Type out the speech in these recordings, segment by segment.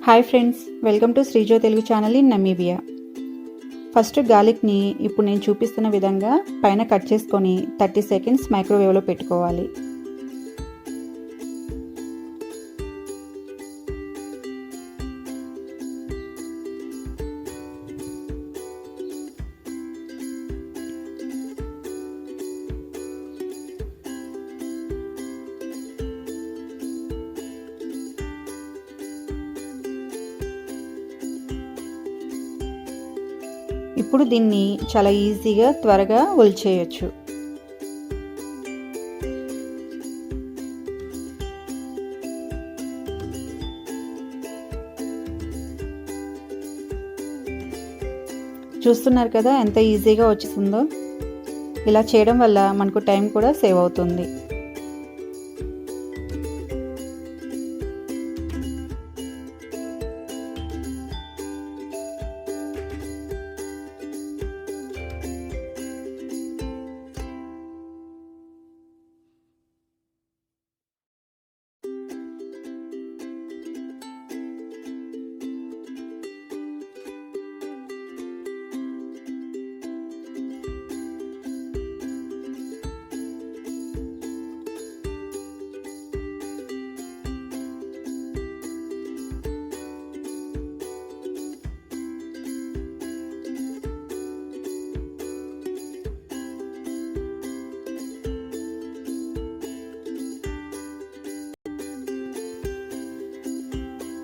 Hi friends, welcome to Srijo Telugu channel in Namibia. First గార్లిక్ని ఇప్పుడు నేను చూపిస్తున్న విధంగా పైన కట్ చేసుకొని 30 సెకండ్స్ మైక్రోవేవ్లో పెట్టుకోవాలి. ఇప్పుడు దీన్ని చాలా ఈజీగా త్వరగా ఒలిచేయచ్చు. చూస్తున్నారు కదా ఎంత ఈజీగా వచ్చేసిందో. ఇలా చేయడం వల్ల మనకు టైం కూడా సేవ్ అవుతుంది.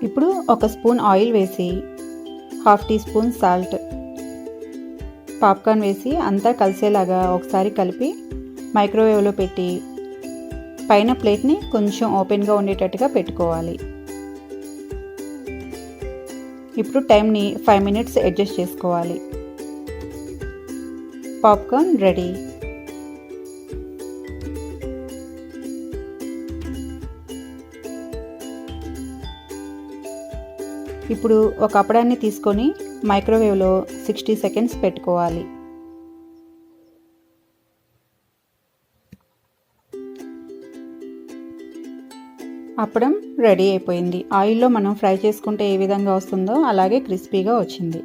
ఇప్పుడు ఒక స్పూన్ ఆయిల్ వేసి half tea spoon salt, popcorn వేసి అంతా కలిసేలాగా ఒకసారి కలిపి మైక్రోవేవ్లో పెట్టి పైన ప్లేట్ని కొంచెం ఓపెన్గా ఉండేటట్టుగా పెట్టుకోవాలి. ఇప్పుడు టైంని 5 మినిట్స్ అడ్జస్ట్ చేసుకోవాలి. Popcorn ready. ఇప్పుడు ఒక అప్పడాన్ని తీసుకొని మైక్రోవేవ్లో 60 సెకండ్స్ పెట్టుకోవాలి. అప్పడం రెడీ అయిపోయింది. ఆయిల్లో మనం ఫ్రై చేసుకుంటే ఏ విధంగా వస్తుందో అలాగే క్రిస్పీగా వచ్చింది.